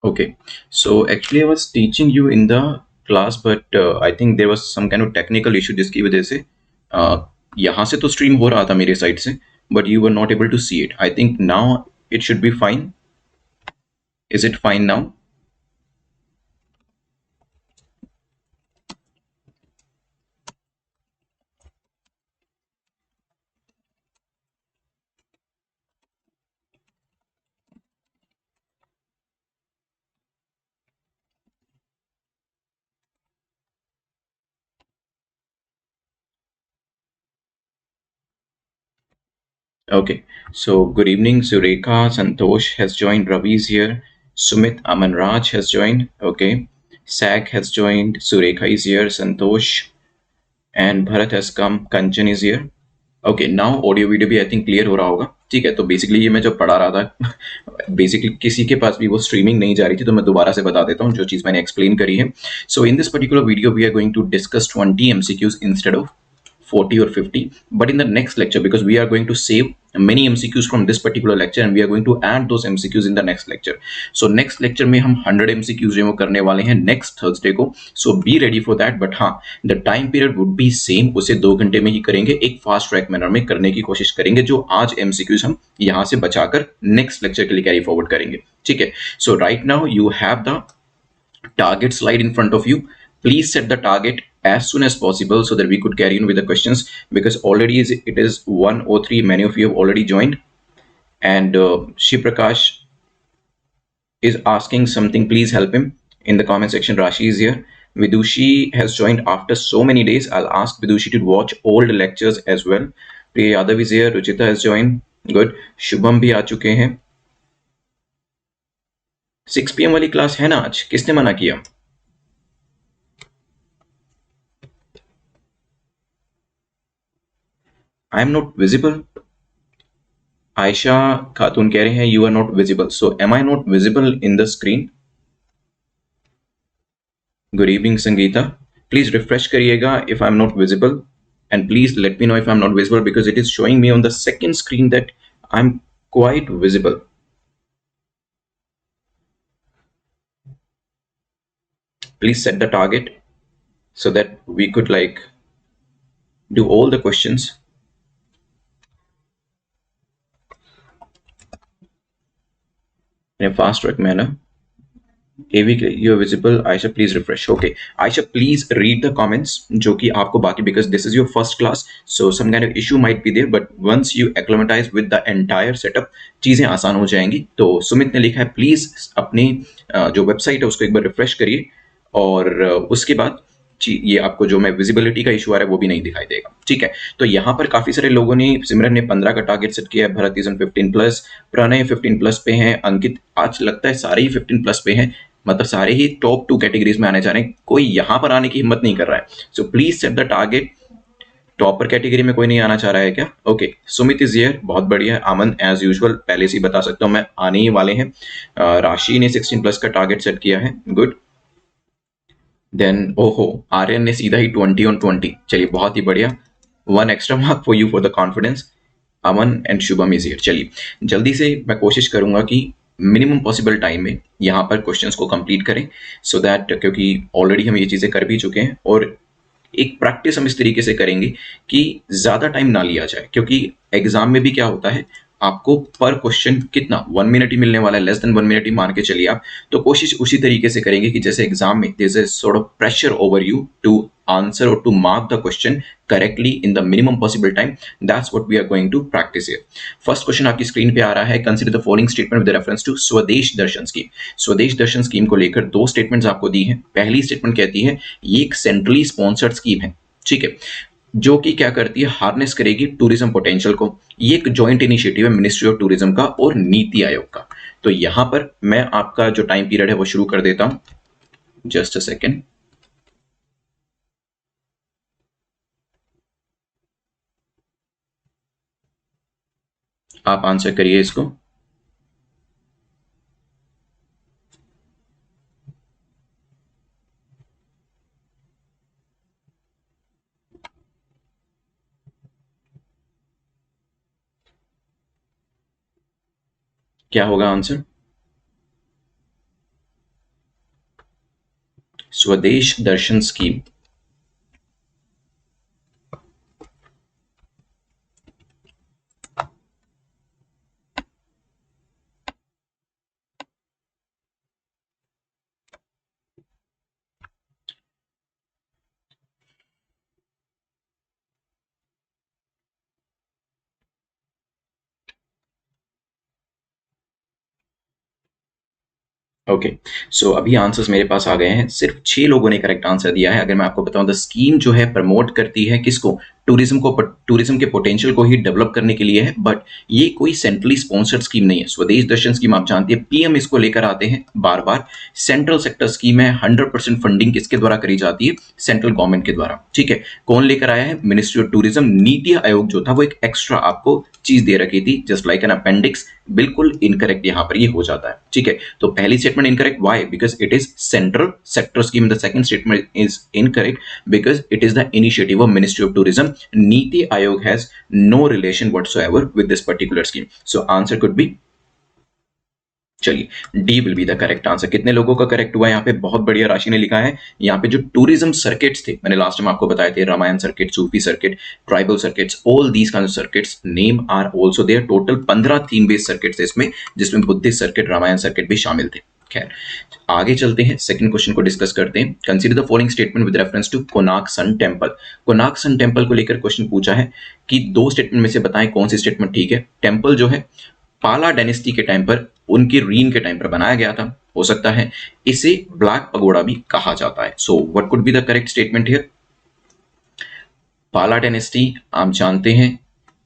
Okay, so actually I was teaching you in the class, but I think there was some kind of technical issue जिसकी वजह से uh, यहाँ से तो stream हो रहा था मेरे side से, but you were not able to see it. I think now it should be fine. Is it fine now? Okay, so good evening. Sureka, Santosh has joined. Ravi is here. Sumit Amanraj has joined. Okay, Sag has joined. Sureka is here. Santosh and Bharat has come. Kanchan is here. Okay now audio video भी I think clear हो रहा होगा. ठीक है, तो basically ये मैं जो पढ़ा रहा था बेसिकली किसी के पास भी वो स्ट्रीमिंग नहीं जा रही थी, तो मैं दोबारा से बता देता हूँ जो चीज़ मैंने एक्सप्लेन करी है. So in this particular video we are going to discuss 20 MCQs instead of 40 or 50, but in the next lecture, because we are going to save many MCQs from this particular lecture and we are going to add those MCQs in the next lecture. So next lecture में हम 100 MCQs जो करने वाले हैं next Thursday को. So be ready for that. But हाँ, the time period would be same. उसे 2 घंटे में ही करेंगे, एक फास्ट ट्रैक मैनर में करने की कोशिश करेंगे. जो आज MCQs हम यहाँ से बचाकर नेक्स्ट लेक्चर के लिए कैरी फॉरवर्ड करेंगे. ठीक है, so right now you have the target slide in front of you. Please set the target as soon as possible so that we could carry on with the questions, because already it is 1:03. Many of you have already joined, and Shiv Prakash is asking something. Please help him in the comment section. Rashi is here. Vidushi has joined after so many days. I'll ask Vidushi to watch old lectures as well. Priya Yadav is here. Ruchita has joined. Good. Shubham भी आ चुके हैं. 6 PM वाली class है ना आज? किसने मना किया? I am not visible. Ayesha खातून कह रहे हैं you are not visible. So am I not visible in the screen? Good evening Sangeeta, please refresh करिएगा if I am not visible, and please let me know if I am not visible, because it is showing me on the second screen that I am quite visible. Please set the target so that we could like do all the questions in a fast track manner. AV you are visible. Aisha, please refresh. Okay, Aisha, please read the comments जो कि आपको बाकी, because this is your first class, so some kind of issue might be there, but once you acclimatize with the entire setup चीजें आसान हो जाएंगी. तो सुमित ने लिखा है प्लीज अपनी जो वेबसाइट है उसको एक बार रिफ्रेश करिए, और उसके बाद ये आपको जो मैं विजिबिलिटी का इशू आ रहा है वो भी नहीं दिखाई देगा. ठीक है, तो यहाँ पर काफी सारे लोगों ने, सिमरन ने 15 का टारगेट सेट किया है, भरत इज 15+, प्रणय 15+ पे हैं, अंकित आज लगता है सारे ही 15+ पे हैं, मतलब सारे ही टॉप 2 कैटेगरीज में आने जा रहे हैं. कोई यहाँ पर आने की हिम्मत नहीं कर रहा है. So please set the target. Topper category में कोई नहीं आना चाह रहा है क्या? ओके, सुमित इज हियर, बहुत बढ़िया है. अमन एज यूजुअल पहले से ही बता सकता हूँ मैं, आने ही वाले हैं. राशि ने 16+ का टारगेट सेट किया है. गुड. देन ओहो, आर्यन ने सीधा ही 20 on 20. चलिए बहुत ही बढ़िया, 1 extra mark for you for the confidence. Aman and Shubham is here. चलिए जल्दी से मैं कोशिश करूंगा कि मिनिमम पॉसिबल टाइम में यहाँ पर क्वेश्चंस को कंप्लीट करें, सो दैट क्योंकि ऑलरेडी हम ये चीज़ें कर भी चुके हैं, और एक प्रैक्टिस हम इस तरीके से करेंगे कि ज़्यादा टाइम ना लिया जाए, क्योंकि एग्जाम में भी क्या होता है, आपको पर क्वेश्चन कितना 1 मिनट ही मिलने वाला है, लेस देन 1 मिनट ही मान के चलिए आप. तो कोशिश उसी तरीके से करेंगे कि जैसे एग्जाम में there is a sort of pressure over you to answer और to mark the question correctly in the minimum possible time. That's what we are going to practise here. First question आपकी screen पे आ रहा है. Consider the following statement with reference to Swadesh Darshan scheme. स्वदेश Darshan scheme को लेकर 2 statements आपको दी हैं. पहली स्टेटमेंट कहती है ये एक सेंट्रली स्पॉन्सर्ड स्कीम है, ठीक है, जो कि क्या करती है, हार्नेस करेगी टूरिज्म पोटेंशियल को. ये एक जॉइंट इनिशिएटिव है मिनिस्ट्री ऑफ टूरिज्म का और नीति आयोग का. तो यहां पर मैं आपका जो टाइम पीरियड है वो शुरू कर देता हूं. Just a second. आप आंसर करिए इसको. क्या होगा आंसर? स्वदेश दर्शन स्कीम। ओके, सो अभी आंसर्स मेरे पास आ गए हैं। सिर्फ 6 लोगों ने करेक्ट आंसर दिया है। अगर मैं आपको बताऊं, द स्कीम जो है प्रमोट करती है किसको? टूरिज्म के पोटेंशियल को ही डेवलप करने के लिए है, बट ये कोई सेंट्रली स्पॉन्सर्ड स्कीम नहीं है। स्वदेश दर्शन स्कीम आप जानते हैं, पीएम इसको लेकर आते हैं बार बार। सेंट्रल सेक्टर स्कीम है, 100% फंडिंग किसके द्वारा करी जाती है? सेंट्रल गवर्नमेंट के द्वारा। ठीक है, कौन लेकर आया है? Ministry of tourism. नीति आयोग जो था वो एक एक्स्ट्रा आपको चीज दे रखी थी, जस्ट लाइक एन अपेंडिक्स। बिल्कुल इनकरेक्ट यहां पर ये हो जाता है। ठीक है, तो पहली statement incorrect, why? Because it is central sector scheme. The second statement is incorrect because it is the initiative of ministry of tourism. NITI Aayog has no relation whatsoever with this particular scheme. So answer could be, चलिए D will be the correct answer. कितने लोगों का correct हुआ यहाँ पे? बहुत बढ़िया, राशि ने लिखा है। यहाँ पे जो टूरिज्म सर्किट्स थे, मैंने लास्ट टाइम आपको बताए थे, रामायण सर्किट, सूफी circuit, tribal circuits, all these kind of circuits name are also there. Total 15 theme based circuits थे इसमें, जिसमें बुद्धिस्ट सर्किट, रामायण सर्किट भी शामिल थे। खैर, आगे चलते हैं, सेकंड क्वेश्चन को डिस्कस करते हैं। Consider the following statement with reference to Konark sun temple. Konark sun temple को लेकर क्वेश्चन पूछा है कि दो स्टेटमेंट में से बताएं कौन सी स्टेटमेंट ठीक है। टेम्पल जो है पाला डायनेस्टी के टाइम पर, उनके रीन के टाइम पर बनाया गया था। हो सकता है इसे ब्लैक पगोड़ा भी कहा जाता है। So what could be the correct statement here? पाला डायनेस्टी आप जानते हैं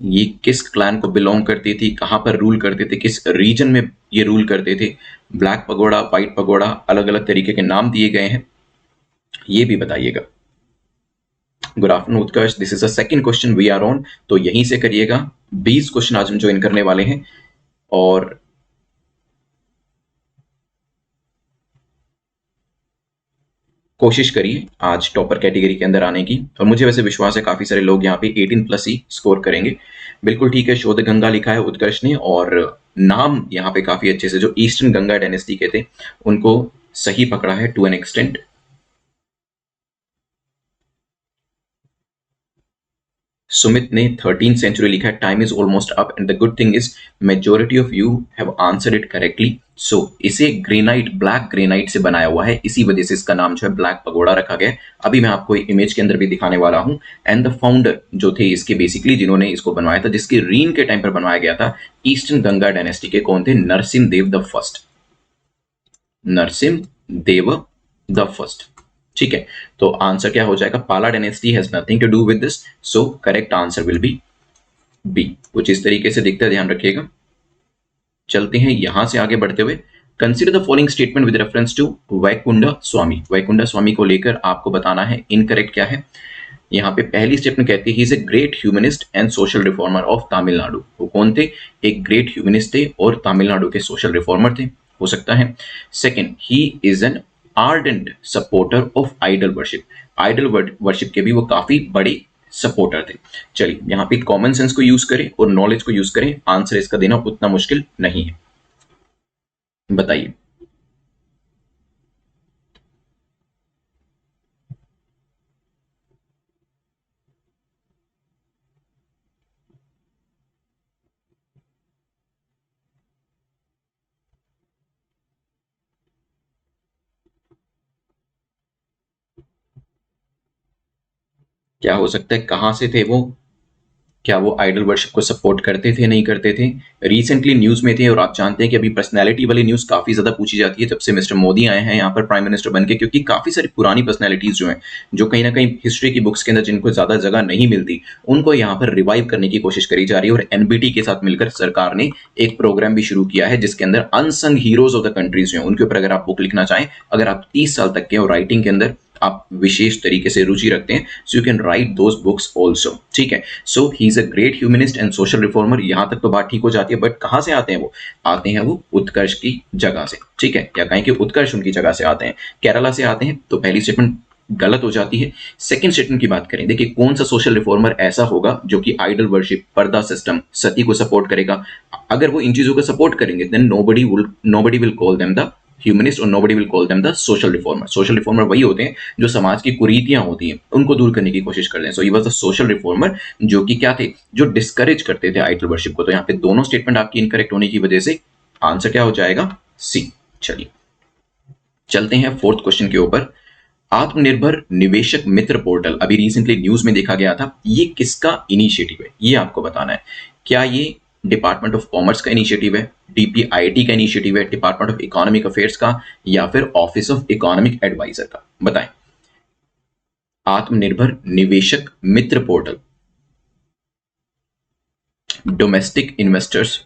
ये किस क्लैन को बिलोंग करती थी, कहां पर रूल करते थे, किस रीजन में ये रूल करते थे। ब्लैक पगोड़ा, व्हाइट पगोड़ा, अलग अलग तरीके के नाम दिए गए हैं, ये भी बताइएगा। Good afternoon Utkarsh, this is the second question we are on, तो यहीं से करिएगा। 20 क्वेश्चन आज हम ज्वाइन करने वाले हैं और कोशिश करिए आज टॉपर कैटेगरी के अंदर आने की। और मुझे वैसे विश्वास है काफी सारे लोग यहाँ पे 18+ ही स्कोर करेंगे। बिल्कुल ठीक है, शोध गंगा लिखा है उत्कर्ष ने, और नाम यहाँ पे काफी अच्छे से जो ईस्टर्न गंगा डायनेस्टी के थे उनको सही पकड़ा है टू एन एक्सटेंट। सुमित ने 13th सेंचुरी लिखा है। Time is almost up and the good thing is majority of you have answered it correctly. So इसे ग्रेनाइट, ब्लैक ग्रेनाइट से बनाया हुआ है, इसी वजह से इसका नाम जो है ब्लैक पगोड़ा रखा गया है। अभी मैं आपको इमेज के अंदर भी दिखाने वाला हूं। एंड द फाउंडर जो थे इसके, बेसिकली जिन्होंने इसको बनवाया था, जिसके रीन के टाइम पर बनवाया गया था, ईस्टर्न गंगा डायनेस्टी के कौन थे? Narasimha Deva the first. Narasimha Deva the first. ठीक है, तो आंसर क्या हो जाएगा? Pala dynasty has nothing to do with this, so correct answer will be B. कुछ इस तरीके से दिखता है, ध्यान रखिएगा। चलते हैं यहां से आगे बढ़ते हुए। Consider the following statement with reference to Vaikunta Swami. Vaikunta Swami को लेकर आपको बताना है इनकरेक्ट क्या है। यहाँ पे पहली स्टेटमेंट कहती है he is a great humanist and social reformer of Tamil Nadu. वो कौन थे? एक ग्रेट ह्यूमनिस्ट थे और तमिलनाडु के सोशल रिफॉर्मर थे, हो सकता है। Second, he is an ardent supporter of idol worship. Idol worship के भी वो काफी बड़े सपोर्टर थे। चलिए यहाँ पे कॉमन सेंस को यूज करें और नॉलेज को यूज करें, आंसर इसका देना उतना मुश्किल नहीं है। बताइए। क्या हो सकता है? कहां से थे वो? क्या वो आइडल वर्शिप को सपोर्ट करते थे, नहीं करते थे? रिसेंटली न्यूज में थे, और आप जानते हैं कि अभी पर्सनैलिटी वाली न्यूज काफी ज्यादा पूछी जाती है जब से मिस्टर मोदी आए हैं यहाँ पर प्राइम मिनिस्टर बनके, क्योंकि काफी सारी पुरानी पर्सनैलिटीज जो हैं, जो कहीं ना कहीं हिस्ट्री की बुक्स के अंदर जिनको ज्यादा जगह नहीं मिलती, उनको यहाँ पर रिवाइव करने की कोशिश करी जा रही है। और एनबीटी के साथ मिलकर सरकार ने एक प्रोग्राम भी शुरू किया है जिसके अंदर unsung heroes of the countries जो हैं उनके ऊपर अगर आप बुक लिखना चाहें, अगर आप 30 साल तक के और राइटिंग के अंदर आप विशेष तरीके से रुचि रखते हैं, so you can write those books also. ठीक है, so he is a great humanist and social reformer. यहां तक तो बात ठीक हो जाती है, बट कहां से आते हैं वो? आते हैं वो उत्कर्ष की जगह से। ठीक है, या कहें कि उत्कर्ष उनकी जगह से आते हैं, केरला से आते हैं, तो पहली स्टेटमेंट गलत हो जाती है। सेकंड स्टेटमेंट की बात करें, देखिए कौन सा सोशल रिफॉर्मर ऐसा होगा जो कि आइडल वर्शिप, पर्दा सिस्टम, सती को सपोर्ट करेगा? अगर वो इन चीजों को सपोर्ट करेंगे then nobody will call them the humanist और nobody will call them the social reformer. Social reformer वही होते हैं जो समाज की कुरीतियां होती हैं उनको दूर करने की कोशिश करते हैं। So he was the social reformer, जो कि क्या थे, जो डिस्करेज करते थे आइडल वर्शिप को। तो यहाँ पे दोनों स्टेटमेंट आपकी इनकरेक्ट होने की वजह से आंसर क्या हो जाएगा, सी। चलिए चलते हैं फोर्थ क्वेश्चन के ऊपर। आत्मनिर्भर निवेशक मित्र पोर्टल अभी रिसेंटली न्यूज में देखा गया था, ये किसका इनिशिएटिव है, ये आपको बताना है। क्या ये डिपार्टमेंट ऑफ कॉमर्स का इनिशिएटिव है, डीपीआईटी का इनिशिएटिव है, डिपार्टमेंट ऑफ इकोनॉमिक अफेयर्स का, या फिर ऑफिस ऑफ इकोनॉमिक एडवाइजर का? बताएं। आत्मनिर्भर निवेशक मित्र पोर्टल, डोमेस्टिक इन्वेस्टर्स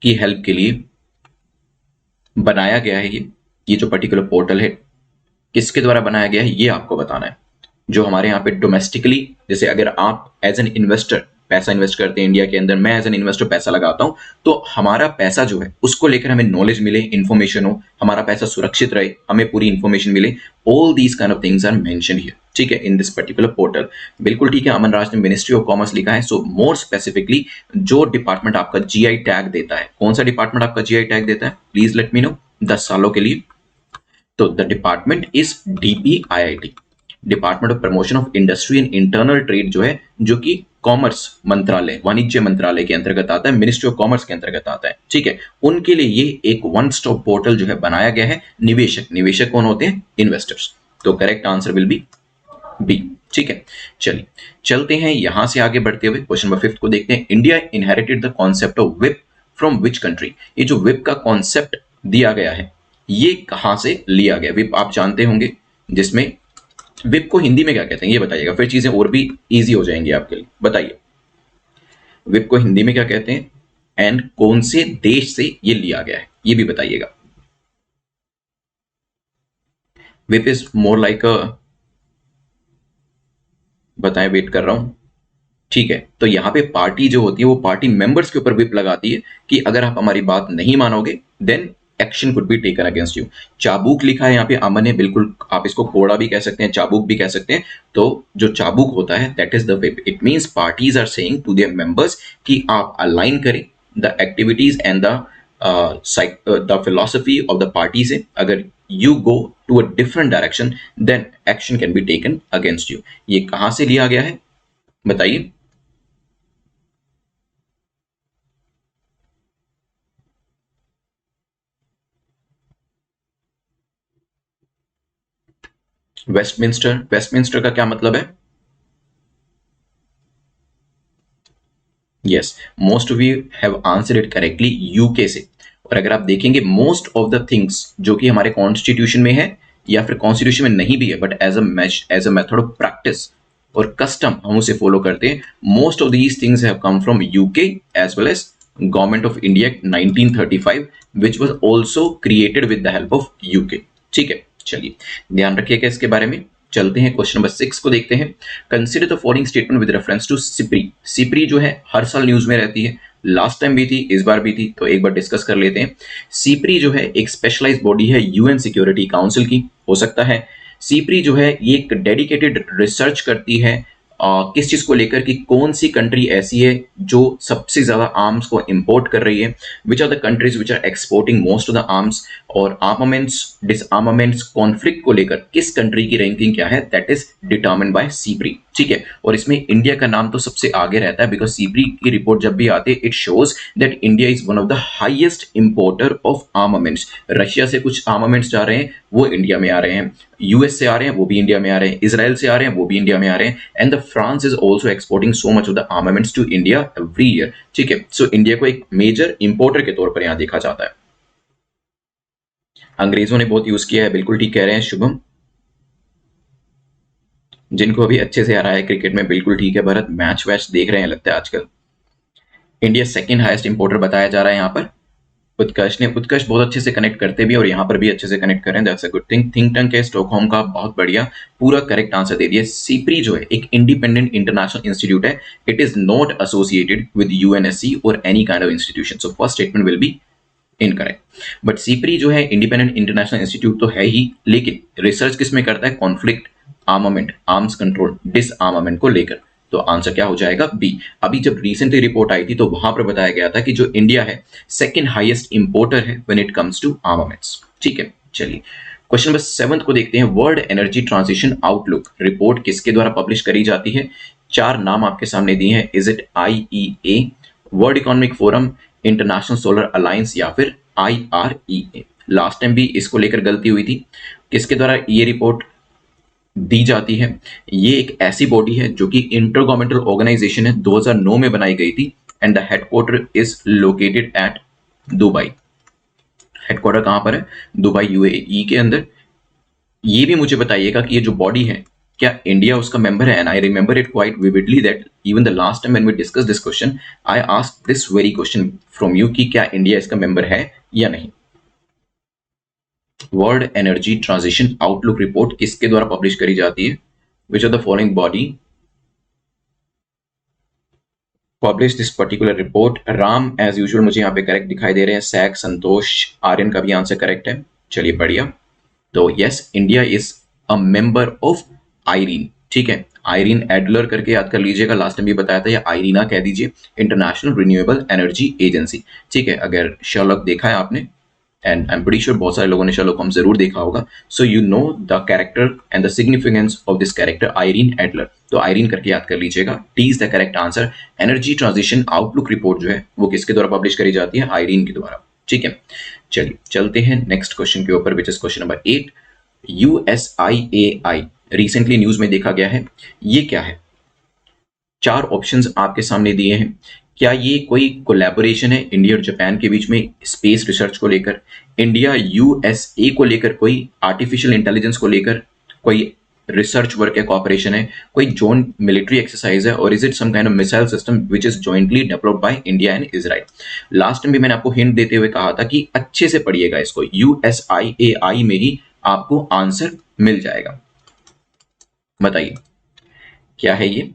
की हेल्प के लिए बनाया गया है। ये जो पर्टिकुलर पोर्टल है किसके द्वारा बनाया गया है, ये आपको बताना है। जो हमारे यहाँ पे डोमेस्टिकली, जैसे अगर आप एज एन इन्वेस्टर पैसा इन्वेस्ट करते हैं इंडिया के अंदर, मैं एज एन इन्वेस्टर पैसा लगाता हूं, तो हमारा पैसा जो है उसको लेकर हमें नॉलेज मिले, इंफॉर्मेशन हो, हमारा पैसा सुरक्षित रहे, हमें पूरी इंफॉर्मेशन मिले। All these kind of things are mentioned here, ठीक है, इन दिस पर्टिकुलर पोर्टल। बिल्कुल ठीक है, अमन राज ने मिनिस्ट्री ऑफ कॉमर्स लिखा है। सो मोर स्पेसिफिकली जो डिपार्टमेंट आपका जीआई टैग देता है, कौन सा डिपार्टमेंट आपका जीआई टैग देता है, प्लीज लेट मी नो 10 सालों के लिए। तो the department is DPIIT, department of promotion of industry and internal trade, जो है जो कि कॉमर्स मंत्रालय, वाणिज्य मंत्रालय के अंतर्गत आता है, मिनिस्ट्री ऑफ कॉमर्स के अंतर्गत आता है, ठीक है। उनके लिए ये एक वन स्टॉप पोर्टल जो है बनाया गया है। निवेशक, निवेशक कौन होते हैं, इन्वेस्टर्स। तो correct answer will be B, ठीक है। चलिए चलते हैं यहां से आगे बढ़ते हुए क्वेश्चन नंबर 5 को देखते हैं। India inherited the concept of whip from which country? ये जो विप का कॉन्सेप्ट दिया गया है ये कहां से लिया गया? विप आप जानते होंगे, जिसमें विप को हिंदी में क्या कहते हैं ये बताइएगा, फिर चीजें और भी इजी हो जाएंगी आपके लिए। बताइए विप को हिंदी में क्या कहते हैं एंड कौन से देश से ये लिया गया है, ये भी बताइएगा। विप इज मोर लाइक अ, बताएं, वेट कर रहा हूं, ठीक है। तो यहाँ पे पार्टी जो होती है वो पार्टी मेंबर्स के ऊपर विप लगाती है कि अगर आप हमारी बात नहीं मानोगे then action could be taken against you. चाबुक लिखा है यहाँ पे अमन ने, बिल्कुल आप इसको कोड़ा भी कह सकते हैं, चाबुक भी कह सकते हैं। तो जो चाबुक होता है that is the whip. It means parties are saying to their members कि आप अलाइन करें the activities and the philosophy of the party से। अगर you go to a different direction then action can be taken against you. ये कहां से लिया गया है बताइए। वेस्टमिंस्टर, वेस्टमिंस्टर का क्या मतलब है? Yes, most of you have answered it correctly, UK से। और अगर आप देखेंगे मोस्ट ऑफ द थिंग्स जो कि हमारे कॉन्स्टिट्यूशन में है या फिर कॉन्स्टिट्यूशन में नहीं भी है but as a method of practice और कस्टम हम उसे फॉलो करते हैं, most of these things have come from UK as well as government of India 1935 which was also created with the help of UK, ठीक है। चलिए ध्यान रखिएगा इसके बारे में। चलते हैं क्वेश्चन नंबर 6 को देखते हैं। Consider the following statement with reference to SIPRI. SIPRI जो है हर साल न्यूज में रहती है, लास्ट टाइम भी थी, इस बार भी थी, तो एक बार डिस्कस कर लेते हैं। सिप्री जो है एक स्पेशलाइज्ड बॉडी है यूएन सिक्योरिटी काउंसिल की, हो सकता है। सिप्री जो है ये एक डेडिकेटेड रिसर्च करती है किस चीज को लेकर कि कौन सी कंट्री ऐसी है जो सबसे ज्यादा आर्म्स को इंपोर्ट कर रही है, which are the countries which are exporting most of the arms, और आर्मामेंट्स डिसआर्मामेंट्स कॉन्फ्लिक्ट को लेकर किस कंट्री की रैंकिंग क्या है, that is determined by SIPRI, ठीक है। और इसमें इंडिया का नाम तो सबसे आगे रहता है बिकॉज सिप्री की रिपोर्ट जब भी आती है it shows that India is one of the highest importer of armaments. Russia से कुछ आर्मामेंट्स जा रहे हैं वो इंडिया में आ रहे हैं, यूएस से आ रहे हैं वो भी इंडिया में आ रहे हैं, इजराइल से आ रहे हैं वो भी इंडिया में आ रहे हैं, and the France is also exporting so much of the armaments to India every year, ठीक है। सो इंडिया को एक मेजर इंपोर्टर के तौर पर यहां देखा जाता है। अंग्रेजों ने बहुत यूज किया है, बिल्कुल ठीक कह रहे हैं शुभम, जिनको अभी अच्छे से आ रहा है क्रिकेट में, बिल्कुल ठीक है भरत, मैच वैच देख रहे हैं लगता है आजकल। इंडिया सेकंड हाईएस्ट इंपोर्टर बताया जा रहा है यहाँ पर। उत्कर्ष ने, उत्कर्ष बहुत अच्छे से कनेक्ट करते भी और यहाँ पर भी अच्छे से कनेक्ट करें, that's a good thing. Think tank है स्टॉकहोम का, बहुत बढ़िया, पूरा करेक्ट आंसर दे दिया। सिप्री जो है एक इंडिपेंडेंट इंटरनेशनल इंस्टीट्यूट है, it is not associated with UNSC और any kind of institution, so first statement will be incorrect. But SIPRI जो है इंडिपेंडेंट इंटरनेशनल इंस्टीट्यूट तो है ही, लेकिन रिसर्च किस में करता है, कॉन्फ्लिक्ट, आर्मामेंट, आर्म्स कंट्रोल, डिसआर्मामेंट को लेकर, तो आंसर क्या हो जाएगा? बी। अभी जब रिसेंटली रिपोर्ट आई थी तो वहां पर बताया गया था कि जो इंडिया है सेकंड हाईएस्ट इंपोर्टर है when it comes to armaments. ठीक है, चलिए क्वेश्चन नंबर 7 को देखते हैं। World energy transition outlook report किसके द्वारा पब्लिश करी जाती है? चार नाम आपके सामने दिए हैं। Is it IEA, world economic forum, international solar alliance या फिर IREA? लास्ट टाइम भी इसको लेकर गलती हुई थी। किसके द्वारा ये रिपोर्ट दी जाती है? ये एक ऐसी बॉडी है जो कि इंटर गवर्नमेंटल ऑर्गेनाइजेशन है, 2009 में बनाई गई थी and the headquarter is located at Dubai. Headquarter कहां पर है? दुबई UAE के अंदर। ये भी मुझे बताइएगा कि ये जो बॉडी है क्या इंडिया उसका मेंबर है? And I remember it quite vividly that even the last time when we discuss this question I asked this very question from you कि क्या इंडिया इसका मेंबर है या नहीं। World energy transition outlook report किसके द्वारा publish करी जाती है? Which are the following body publish this particular report? Ram as usual मुझे यहाँ पे करेक्ट दिखाई दे रहे हैं, सैक, संतोष, आर्यन का भी आंसर करेक्ट है। चलिए बढ़िया। तो yes, India is a member of Irene. ठीक है, आईरीन एडलर करके याद कर लीजिएगा, लास्ट टाइम भी बताया था, या आईरीना कह दीजिए, इंटरनेशनल रिन्यूएबल एनर्जी एजेंसी। ठीक है, अगर शर्लॉक देखा है आपने, and I am pretty sure बहुत सारे लोगों ने शर्लॉक होम्स जरूर देखा होगा, so you know the character and the significance of this character Irene Adler. तो आईरीन करके याद कर लीजिएगा। T is the correct answer. Energy transition outlook report जो है वो किसके द्वारा पब्लिश करी जाती है? आईरीन के द्वारा। ठीक है, चलिए चलते हैं नेक्स्ट क्वेश्चन के ऊपर, which is question number 8। USIAI recently news में देखा गया है, ये क्या है? चार ऑप्शंस आपके सामने दिए हैं। क्या ये कोई कोलैबोरेशन है इंडिया और जापान के बीच में स्पेस रिसर्च को लेकर? इंडिया USA को लेकर कोई आर्टिफिशियल इंटेलिजेंस को लेकर कोई रिसर्च वर्क है, कॉपरेशन है, कोई जॉइंट मिलिट्री एक्सरसाइज है, और is it some kind of missile system which is jointly developed by India and Israel? Last time भी मैंने आपको हिंट देते हुए कहा था कि अच्छे से पढ़िएगा इसको, USIAI में ही आपको आंसर मिल जाएगा। बताइए क्या है ये?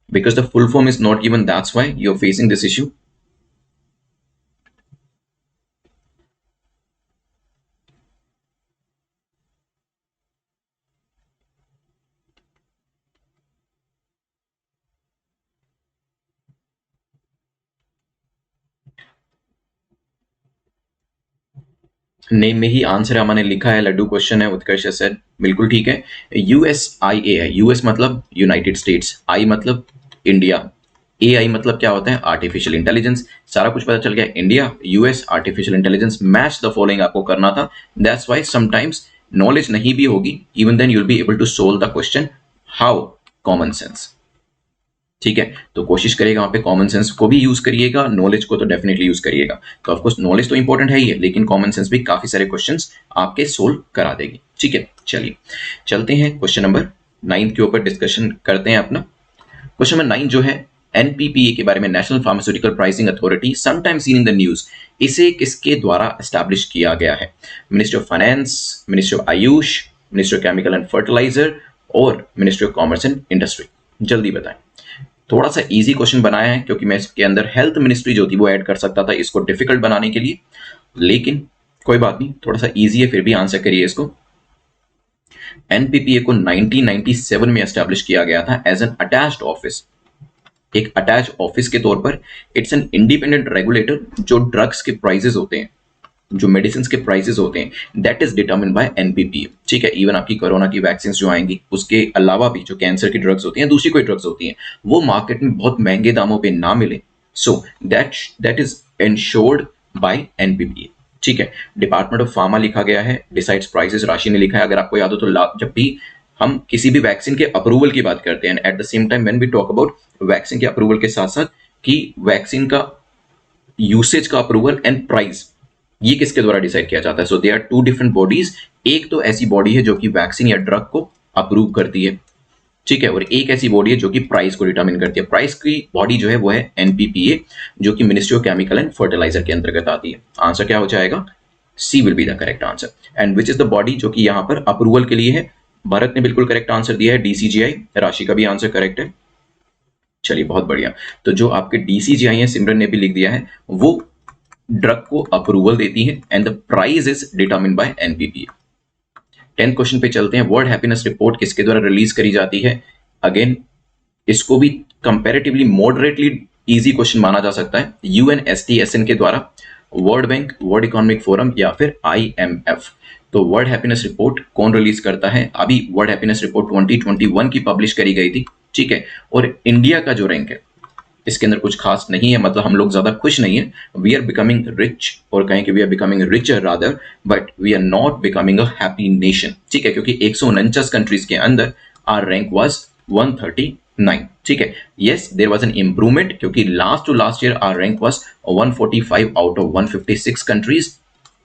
Because the full form is not given, that's why you're facing this issue. Name में ही आंसर हमारे लिखा है, लड्डू क्वेश्चन है, उत्कर्ष सर बिल्कुल ठीक है। USIA है, US मतलब यूनाइटेड स्टेट्स, I मतलब इंडिया, AI मतलब क्या होता है? Artificial intelligence. सारा कुछ पता चल गया, India US artificial intelligence, match the following आपको करना था। दैट्स वाई समटाइम्स नॉलेज नहीं भी होगी, even then you will be able to solve the question how common sense. ठीक है, तो कोशिश करिएगा वहां पे कॉमन सेंस को भी यूज करिएगा, नॉलेज को तो डेफिनेटली यूज करिएगा। तो ऑफकोर्स नॉलेज तो इंपॉर्टेंट है ही है, लेकिन कॉमन सेंस भी काफी सारे क्वेश्चंस आपके सोल्व करा देगी। ठीक है, चलिए चलते हैं क्वेश्चन नंबर 9 के ऊपर डिस्कशन करते हैं अपना। क्वेश्चन नंबर 9 जो है NPPA के बारे में, national pharmaceutical pricing authority, sometime seen in the news, इसे किसके द्वारा एस्टैब्लिश किया गया है? Ministry of finance, ministry of AYUSH, ministry of chemical and fertilizer और ministry of commerce and industry? जल्दी बताएं। थोड़ा सा इजी क्वेश्चन बनाया है क्योंकि मैं इसके अंदर हेल्थ मिनिस्ट्री जो थी वो ऐड कर सकता था इसको डिफिकल्ट बनाने के लिए, लेकिन कोई बात नहीं, थोड़ा सा इजी है, फिर भी आंसर करिए इसको। NPPA को 1997 में एस्टैब्लिश किया गया था एज एन अटैच्ड ऑफिस, एक अटैच ऑफिस के तौर पर। इट्स एन इंडिपेंडेंट रेगुलेटर, जो ड्रग्स के प्राइसेस होते हैं, जो मेडिसिन के प्राइसेस होते हैं, that is determine bye NPPA। ठीक है, इवन आपकी कोरोना की वैक्सीन जो आएंगी, उसके अलावा भी जो कैंसर की ड्रग्स होती हैं, दूसरी कोई ड्रग्स होती हैं, वो मार्केट में बहुत महंगे दामों पे ना मिले, so that is insured by NPPA। ठीक है, डिपार्टमेंट ऑफ फार्मा लिखा गया है, डिसाइड्स प्राइसेस राशि ने लिखा है। अगर आपको याद हो तो जब भी हम किसी भी वैक्सीन के अप्रूवल की बात करते हैं, at the same time when we talk about vaccine के अप्रूवल के साथ साथ कि वैक्सीन का यूसेज का अप्रूवल एंड प्राइस, ये किसके द्वारा डिसाइड किया जाता है? So they are two different bodies. एक तो ऐसी बॉडी है जो कि वैक्सीन या ड्रग को अप्रूव करती है, ठीक है, और एक ऐसी बॉडी है जो कि प्राइस को डिटरमिन करती है। प्राइस की बॉडी जो है वो है NPPA, जो कि ministry of chemical and fertilizer के अंतर्गत आती है। आंसर क्या हो जाएगा? C will be the correct answer. And which is the body जो कि यहाँ पर अप्रूवल के लिए है? भारत ने बिल्कुल करेक्ट आंसर दिया है, DCGI। राशि का भी आंसर करेक्ट है। चलिए बहुत बढ़िया। तो जो आपके DCGI है, सिमरन ने भी लिख दिया है, वो ड्रग को अप्रूवल देती है and the price is determined bye NPPA। 10th question पे चलते हैं। वर्ल्ड हैप्पीनेस रिपोर्ट किसके द्वारा रिलीज करी जाती है? अगेन इसको भी कंपैरेटिवली मॉडरेटली इजी क्वेश्चन माना जा सकता है। यूएनएसटीएसएन के द्वारा, world bank, world economic forum या फिर आईएमएफ। तो वर्ल्ड हैप्पीनेस रिपोर्ट कौन रिलीज करता है? अभी वर्ल्ड हैप्पीनेस रिपोर्ट 2021 की पब्लिश करी गई थी, ठीक है। और इंडिया का जो रैंक है इसके अंदर कुछ खास नहीं है, मतलब हम लोग ज्यादा खुश नहीं है। वी आर बिकमिंग रिच, और कहें कि we are becoming richer rather, but we are not becoming a happy nation, ठीक है, क्योंकि 149 कंट्रीज के अंदर आर रैंक वाज 139, ठीक है। Yes, there was an improvement, क्योंकि last two last year our rank was 145 out of 156 countries,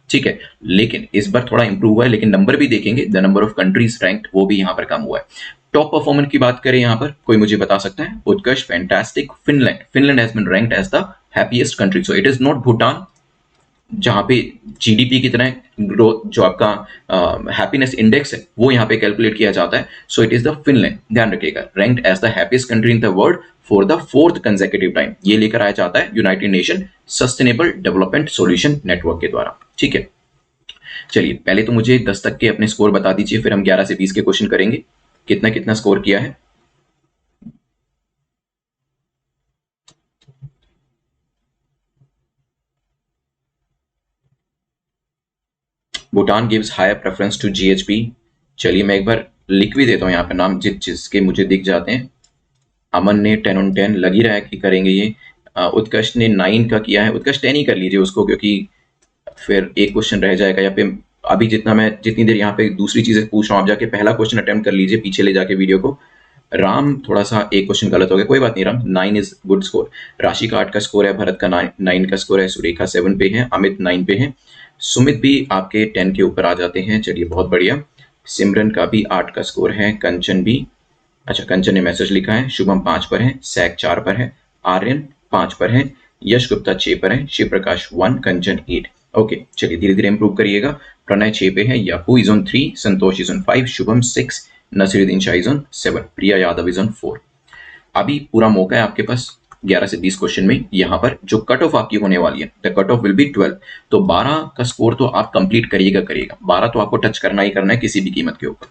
ठीक है। लेकिन इस बार थोड़ा इंप्रूव हुआ है, लेकिन नंबर भी देखेंगे, the number of countries ranked वो भी यहाँ पर कम हुआ है। टॉप परफॉर्मर की बात करें यहाँ पर, कोई मुझे बता सकता है? Utkarsh, fantastic, Finland, Finland has been ranked as the happiest country, so it is not Bhutan जहां पे जीडीपी की तरह ग्रोथ, जो आपका हैप्पीनेस इंडेक्स है वो यहाँ पे कैलकुलेट किया जाता है। So it is the Finland, ध्यान रखिएगा, ranked as the happiest country in the world for the fourth consecutive time. ये लेकर आया जाता है United Nation sustainable development solution network के द्वारा, ठीक है। चलिए पहले तो मुझे 10 तक के अपने स्कोर बता दीजिए, फिर हम 11 से 20 के क्वेश्चन करेंगे। कितना कितना स्कोर किया है? Bhutan gives higher preference to GHP. चलिए मैं एक बार लिख भी देता हूँ यहाँ पे नाम जिसके मुझे दिख जाते हैं। अमन ने 10 on 10 लग ही रहा है कि करेंगे ये। उत्कर्ष ने 9 का किया है, उत्कर्ष 10 ही कर लीजिए उसको, क्योंकि फिर एक क्वेश्चन रह जाएगा। या फिर अभी जितनी देर यहाँ पे दूसरी चीजें पूछ रहा हूँ, आप जाके पहला क्वेश्चन अटेम्प्ट कर लीजिए पीछे ले जाके वीडियो को। राम थोड़ा सा एक क्वेश्चन गलत हो गया, कोई बात नहीं राम, 9 इज गुड स्कोर। राशि का 8 का स्कोर है, भरत का 9 का स्कोर है, सुरेखा 7 पे है, अमित 9 पे है, सुमित भी आपके 10 के ऊपर आ जाते हैं, चलिए बहुत बढ़िया। सिमरन का भी 8 का स्कोर है, कंचन भी, अच्छा कंचन ने मैसेज लिखा है, शुभम 5 पर है, सैक 4 पर है, आर्यन 5 पर है, यश गुप्ता 6 पर है, शिव प्रकाश 1, कंचन 8। ओके चलिए धीरे धीरे इंप्रूव करिएगा। प्रणय 6 पे है, Yahoo is on 3, Santosh is on 5, Shubham 6, Naseeruddin Shah is on 7, Priya Yadav is on 4। अभी पूरा मौका है आपके पास 11 से 20 क्वेश्चन में। यहाँ पर जो कट ऑफ आपकी होने वाली है, the cut off will be 12, तो 12 का स्कोर तो आप कंप्लीट करिएगा, 12 तो आपको टच करना ही करना है किसी भी कीमत के ऊपर।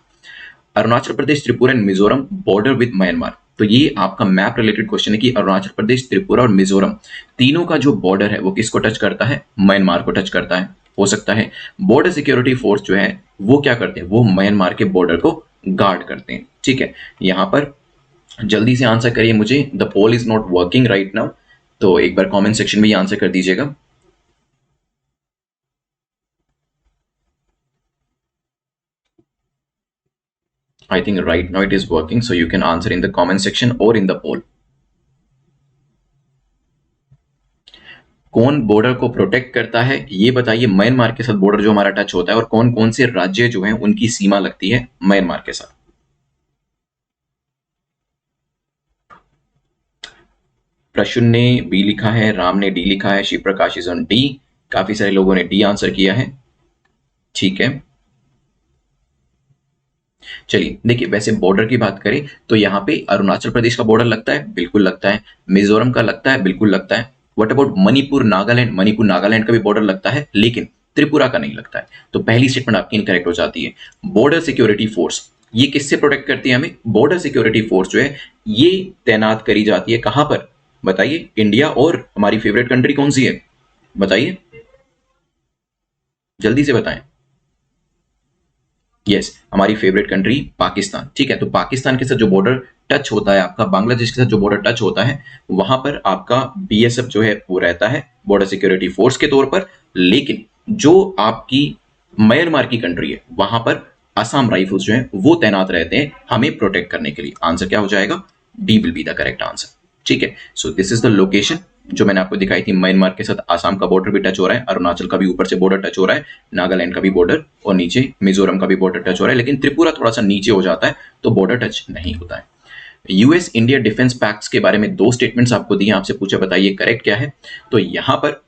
Arunachal Pradesh, Tripura and Mizoram border with Myanmar, तो ये आपका मैप रिलेटेड क्वेश्चन है कि अरुणाचल प्रदेश, त्रिपुरा और मिजोरम तीनों का जो बॉर्डर है वो किसको टच करता है? म्यांमार को टच करता है। हो सकता है बॉर्डर सिक्योरिटी फोर्स जो है वो क्या करते हैं, वो म्यांमार के बॉर्डर को गार्ड करते हैं, ठीक है। यहाँ पर जल्दी से आंसर करिए मुझे, the poll is not working right now, तो एक बार कमेंट सेक्शन में ये आंसर कर दीजिएगा। I think right now it is working, so you can answer in the comment section or in the poll. कौन बॉर्डर को प्रोटेक्ट करता है ये बताइए? म्यांमार के साथ बॉर्डर जो हमारा टच होता है, और कौन कौन से राज्य जो हैं उनकी सीमा लगती है म्यांमार के साथ? प्रशुन ने बी लिखा है, राम ने डी लिखा है, Shiv Prakash is on D, काफी सारे लोगों ने डी आंसर किया है, ठीक है। चलिए देखिए, वैसे बॉर्डर की बात करें तो यहाँ पे अरुणाचल प्रदेश का बॉर्डर लगता है, बिल्कुल लगता है। मिजोरम का लगता है, बिल्कुल लगता है। What about Manipur, Nagaland? मणिपुर नागालैंड का भी बॉर्डर लगता है, लेकिन त्रिपुरा का नहीं लगता है, तो पहली स्टेटमेंट आपकी इनकरेक्ट हो जाती है। बॉर्डर सिक्योरिटी फोर्स ये किससे प्रोटेक्ट करती है हमें? बॉर्डर सिक्योरिटी फोर्स जो है ये तैनात करी जाती है कहां पर बताइए? इंडिया और हमारी फेवरेट कंट्री कौन सी है बताइए, जल्दी से बताएं। यस, हमारी फेवरेट कंट्री पाकिस्तान, ठीक है। तो पाकिस्तान के साथ जो बॉर्डर टच होता है आपका, बांग्लादेश के साथ जो बॉर्डर टच होता है, वहां पर आपका बीएसएफ जो है वो रहता है बॉर्डर सिक्योरिटी फोर्स के तौर पर। लेकिन जो आपकी म्यांमार की कंट्री है वहां पर असम राइफल्स जो है वो तैनात रहते हैं हमें प्रोटेक्ट करने के लिए। आंसर क्या हो जाएगा? D will be the correct answer, ठीक है। So this is the location जो मैंने आपको दिखाई थी। म्यांमार के साथ आसाम का बॉर्डर भी टच हो रहा है, अरुणाचल का भी ऊपर से बॉर्डर टच हो रहा है, नागालैंड का भी बॉर्डर, और नीचे मिजोरम का भी बॉर्डर टच हो रहा है, लेकिन त्रिपुरा थोड़ा सा नीचे हो जाता है तो बॉर्डर टच नहीं होता है। यूएस इंडिया डिफेंस पैक्ट्स के बारे में 2 स्टेटमेंट्स आपको दिए, आपसे पूछा बताइए करेक्ट क्या है। तो यहां पर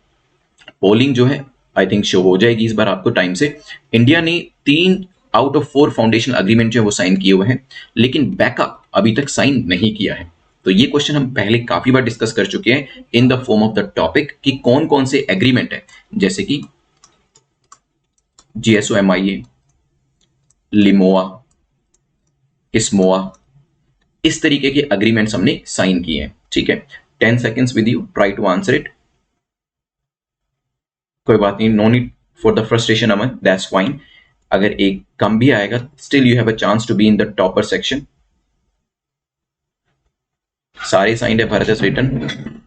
पोलिंग जो है आई थिंक शो हो जाएगी इस बार आपको टाइम से। इंडिया ने 3 आउट ऑफ 4 फाउंडेशनल अग्रीमेंट जो है वो साइन किए हुए हैं, लेकिन बैकअप अभी तक साइन नहीं किया है। तो ये क्वेश्चन हम पहले काफी बार डिस्कस कर चुके हैं in the form of the topic कि कौन कौन से एग्रीमेंट है, जैसे कि जीएसओएमआईए, लिमोआ, इस्मोआ, इस तरीके के अग्रीमेंट्स हमने साइन किए हैं, ठीक है। 10 seconds with you, try to answer it. कोई बात नहीं, no need for the frustration Aman, that's fine. अगर एक कम भी आएगा, still you have a chance to be in the topper section. सारे साइंड है, भारत इज रिटन।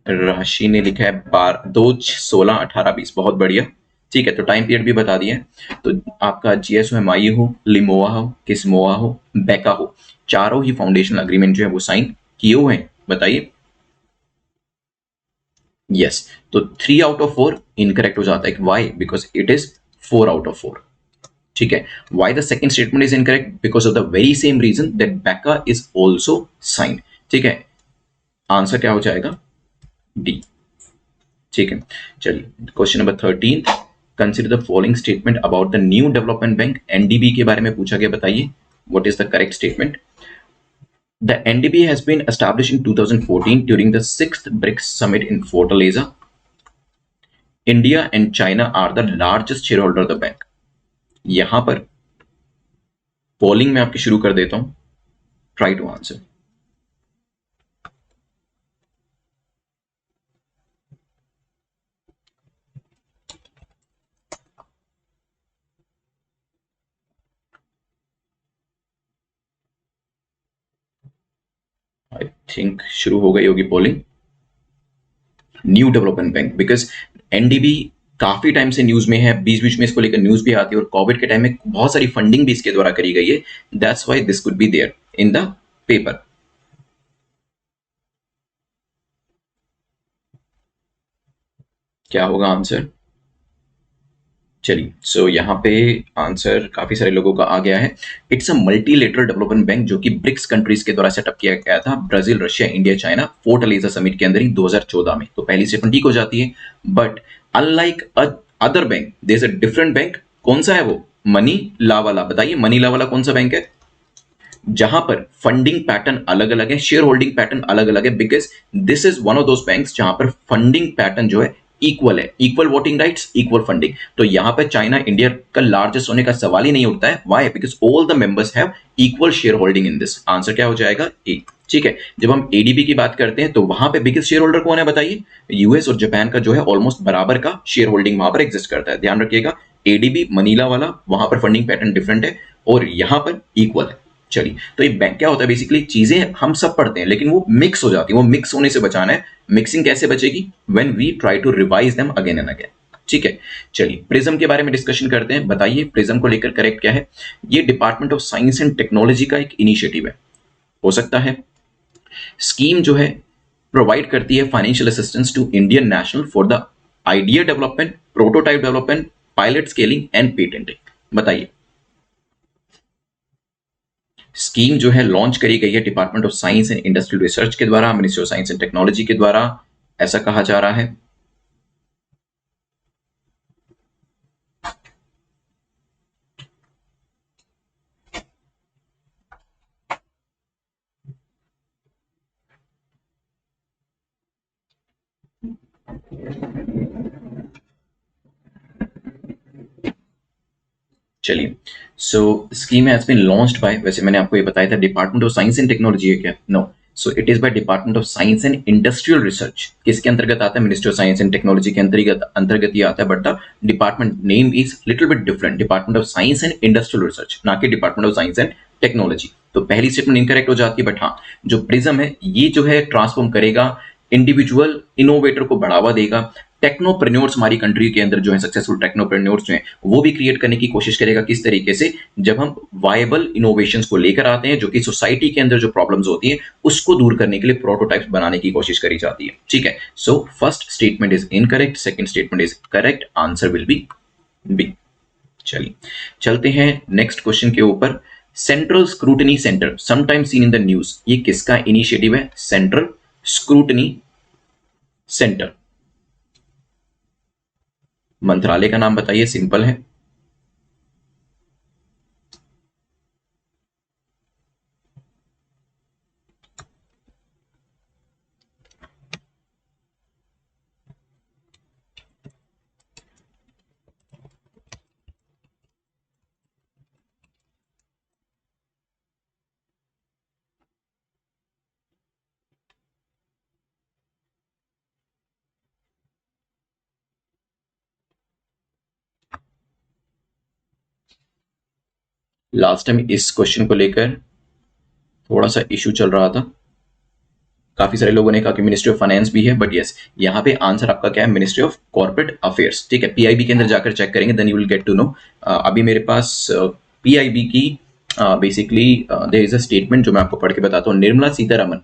राशि ने लिखा है 2, 16, 18, 20, बहुत बढ़िया। ठीक है, तो टाइम पीरियड भी बता दिया है। तो आपका जीएस हो, माई हो, लिमोआ हो, किस्मोआ हो, बेका हो, चारों ही फाउंडेशनल अग्रीमेंट जो है वो साइन किए हुए हैं, बताइए। यस, तो 3 आउट ऑफ 4 इनकरेक्ट हो जाता है। Why? Because it is 4 out of 4। ठीक है। Why the second statement is incorrect? Because of the very same reason that बेका इज ऑल्सो साइन। ठीक है, आंसर क्या हो जाएगा? डी। ठीक है, चलिए question number 13, consider the following statement about the new development bank. NDB के बारे में पूछा गया, बताइए what is the correct statement. The NDB has been established in 2014 during the 6th BRICS summit in Fortaleza. India and China are the largest share holder of the bank. यहां पर polling में आपकी शुरू कर देता हूं, try to answer. I think शुरू हो गई होगी polling. New development bank, because NDB काफी टाइम से न्यूज में है, बीच बीच में इसको लेकर न्यूज भी आती है, और कोविड के टाइम में बहुत सारी फंडिंग भी इसके द्वारा करी गई है। That's why this could be there in the paper. क्या होगा आंसर? चलिए, सो यहाँ पे आंसर काफी सारे लोगों का आ गया है। It's a multilateral development bank जो कि ब्रिक्स कंट्रीज के द्वारा सेटअप किया गया था, Brazil, Russia, India, China, फोर्टलेजा summit के अंदर ही 2014 में। तो पहली स्टेटमेंट ठीक हो जाती है। But unlike other bank, there is a different bank. कौन सा है वो? मनी लावाला। बताइए मनी लावाला कौन सा बैंक है? जहां पर फंडिंग पैटर्न अलग अलग है, शेयर होल्डिंग पैटर्न अलग अलग है, because this is one of those banks जहां पर फंडिंग पैटर्न जो है इक्वल है, equal voting rights, equal funding. तो यहां पर चाइना इंडिया का लार्जेस्ट होने का सवाल ही नहीं उठता है। Why? Because all the members have equal share holding in this. Answer क्या हो जाएगा? ए। ठीक है, जब हम एडीबी की बात करते हैं तो वहां पे बिगेस्ट शेयर होल्डर कौन है, बताइए। यूएस और जापान का जो है ऑलमोस्ट बराबर का शेयर होल्डिंग वहां पर एग्जिस्ट करता है। ध्यान रखिएगा, एडीबी मनीला वाला, वहां पर फंडिंग पैटर्न डिफरेंट है और यहां पर इक्वल है। चलिए, तो ये बैंक क्या होता है, बेसिकली चीजें हम सब पढ़ते हैं लेकिन वो मिक्स हो जाती है, वो मिक्स होने से बचाना है। मिक्सिंग कैसे बचेगी? When we try to revise them again and again. ठीक है, चलिए प्रिज्म के बारे में डिस्कशन करते हैं। बताइए प्रिज्म को लेकर करेक्ट क्या है। ये department of science and technology का एक इनिशिएटिव है, हो सकता है। स्कीम जो है प्रोवाइड करती है financial assistance to Indian national for the idea development, prototype development, pilot scaling and patenting. बताइए। स्कीम जो है लॉन्च करी गई है department of science and industrial research के द्वारा, ministry of science and technology के द्वारा, ऐसा कहा जा रहा है। चलिए, so scheme has been launched by, वैसे मैंने आपको ये बताया था department of science and technology है क्या? No, so it is by department of science and industrial research. किसके अंतर्गत आता है? Ministry of science and technology के अंतर्गत अंतर्गत ही आता है, but the department name is little bit different, department of science and industrial research, ना कि department of science and technology. तो पहली स्टेटमेंट इनकरेक्ट हो जाती है, बट हाँ, जो प्रिज्म है ये जो है ट्रांसफॉर्म करेगा, इंडिविजुअल इनोवेटर को बढ़ावा देगा। टेक्नोप्रेन्योर्स हमारी कंट्री के अंदर जो है, सक्सेसफुल टेक्नोप्रेन्योर्स जो है वो भी क्रिएट करने की कोशिश करेगा। किस तरीके से? जब हम वायबल इनोवेशंस को लेकर आते हैं जो कि सोसाइटी के अंदर जो प्रॉब्लम्स होती हैं उसको दूर करने के लिए प्रोटोटाइप्स बनाने की कोशिश करी जाती है। ठीक है, so first statement is incorrect, second statement is correct, answer will be B. चलिए चलते हैं नेक्स्ट क्वेश्चन के ऊपर। Central scrutiny centre sometime seen in the news, ये किसका इनिशिएटिव है? सेंट्रल स्क्रूटनी सेंटर, मंत्रालय का नाम बताइए, सिंपल है। लास्ट टाइम इस क्वेश्चन को लेकर थोड़ा सा इशू चल रहा था, काफी सारे लोगों ने कहा कि मिनिस्ट्री ऑफ फाइनेंस भी है, बट यस यहाँ पे आंसर आपका क्या है, मिनिस्ट्री ऑफ कॉर्पोरेट अफेयर्स। ठीक है, पीआईबी के अंदर जाकर चेक करेंगे, then you will get to know. अभी मेरे पास पीआईबी की basically there is a statement जो मैं आपको पढ़ के बताता हूँ। Nirmala Sitharaman